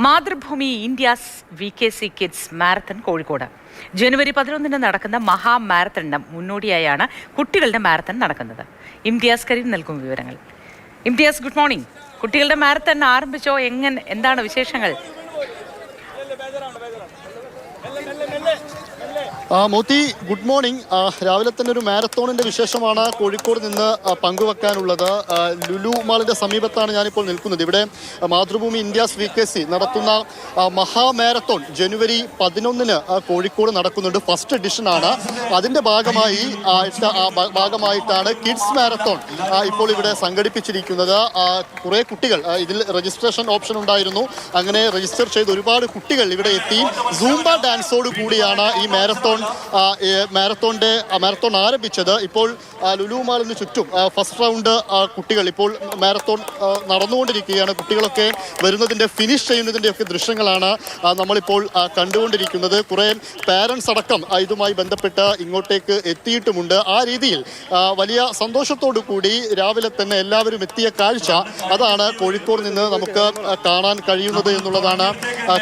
Mathrubhumi India's VKC kids marathon Kozhikode ജനുവരി 11 നടക്കുന്ന മഹാ മാരത്തണിന് മുന്നോടിയായാണ് കുട്ടികളുടെ മാരത്തൺ നടക്കുന്നത്. ഇംതിയാസ് കരീം നൽകും വിവരങ്ങൾ. Imtiaz, good morning. കുട്ടികളുടെ മാരത്തൺ ആരംഭിച്ചോ? എന്താണ് വിശേഷങ്ങൾ? Mothi, good morning. രാവിലെ തന്നെ ഒരു മാരത്തോണിന്റെ വിശേഷമാണ് കോഴിക്കോട് നിന്ന് പങ്കുവെക്കാനുള്ളത്. ലുലു മാളിന്റെ സമീപത്താണ് ഞാനിപ്പോൾ നിൽക്കുന്നത്. ഇവിടെ മാതൃഭൂമി ഇന്ത്യാസ് VKC നടത്തുന്ന മഹാ മാരത്തോൺ ജനുവരി 11 കോഴിക്കോട് നടക്കുന്നുണ്ട്. ഫസ്റ്റ് എഡിഷൻ ആണ്. അതിന്റെ ഭാഗമായിട്ടാണ് കിഡ്സ് മാരത്തോൺ ഇപ്പോൾ ഇവിടെ സംഘടിപ്പിച്ചിരിക്കുന്നത്. കുറെ കുട്ടികൾ ഇതിൽ രജിസ്ട്രേഷൻ ഓപ്ഷൻ ഉണ്ടായിരുന്നു. അങ്ങനെ രജിസ്റ്റർ ചെയ്ത് ഒരുപാട് കുട്ടികൾ ഇവിടെ എത്തി. സൂംബ ഡാൻസോട് കൂടിയാണ് ഈ മാരത്തോൺ ആരംഭിച്ചത്. ഇപ്പോൾ ലുലു മാളിന് ചുറ്റും ഫസ്റ്റ് റൗണ്ട് കുട്ടികൾ ഇപ്പോൾ മാരത്തോൺ നടന്നുകൊണ്ടിരിക്കുകയാണ്. കുട്ടികളൊക്കെ വരുന്നതിൻ്റെ ഫിനിഷ് ചെയ്യുന്നതിൻ്റെ ഒക്കെ ദൃശ്യങ്ങളാണ് നമ്മളിപ്പോൾ കണ്ടുകൊണ്ടിരിക്കുന്നത്. കുറേ പാരൻസ് അടക്കം ഇതുമായി ബന്ധപ്പെട്ട് ഇങ്ങോട്ടേക്ക് എത്തിയിട്ടുമുണ്ട്. ആ രീതിയിൽ വലിയ സന്തോഷത്തോടു കൂടി രാവിലെ തന്നെ എല്ലാവരും എത്തിയ കാഴ്ച അതാണ് കോഴിക്കോട് നിന്ന് നമുക്ക് കാണാൻ കഴിയുന്നത് എന്നുള്ളതാണ്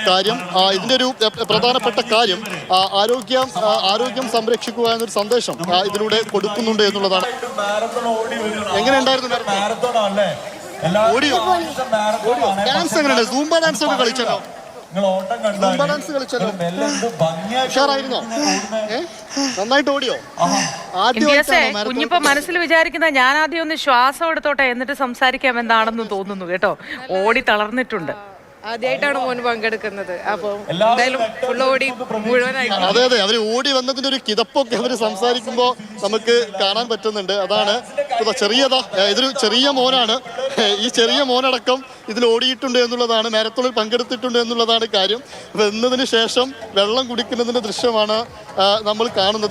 കാര്യം. ഇതിൻ്റെ ഒരു പ്രധാനപ്പെട്ട കാര്യം ആരോഗ്യം സംരക്ഷിക്കുക എന്നൊരു സന്ദേശം ഇതിലൂടെ കൊടുക്കുന്നുണ്ട് എന്നുള്ളതാണ്. എങ്ങനെയുണ്ടായിരുന്നു ഡാൻസ്? എങ്ങനെയുണ്ട്? സൂംബ ഡാൻസ് ഒക്കെ കളിച്ചല്ലോ? Zumba dance കളിച്ചല്ലോ? ഉഷാറായിരുന്നോ? നന്നായിട്ട് ഓടിയോ? കുഞ്ഞിപ്പോ മനസ്സിൽ വിചാരിക്കുന്ന ഞാൻ ആദ്യം ഒന്ന് ശ്വാസം എടുത്തോട്ടെ എന്നിട്ട് സംസാരിക്കാം എന്താണെന്ന് തോന്നുന്നു കേട്ടോ. ഓടി തളർന്നിട്ടുണ്ട്. ആദ്യമായിട്ടാണ് മോൻ പങ്കെടുക്കുന്നത്. അപ്പോൾ എന്തായാലും ഫുൾ ഓടി മുഴുവനായി. അതെ, അവര് ഓടി വന്നതിന്റെ ഒരു കിതപ്പൊക്കെ അവര് സംസാരിക്കുമ്പോൾ നമുക്ക് കാണാൻ പറ്റുന്നുണ്ട്. അതാണ് ഇതൊരു ചെറിയ മോനാണ്. ഈ ചെറിയ മോനടക്കം ഇതിൽ ഓടിയിട്ടുണ്ട് എന്നുള്ളതാണ്, മാരത്തോണിൽ പങ്കെടുത്തിട്ടുണ്ട് എന്നുള്ളതാണ് കാര്യം. എന്നതിന് ശേഷം വെള്ളം കുടിക്കുന്നതിന്റെ ദൃശ്യമാണ് നമ്മൾ കാണുന്നത്.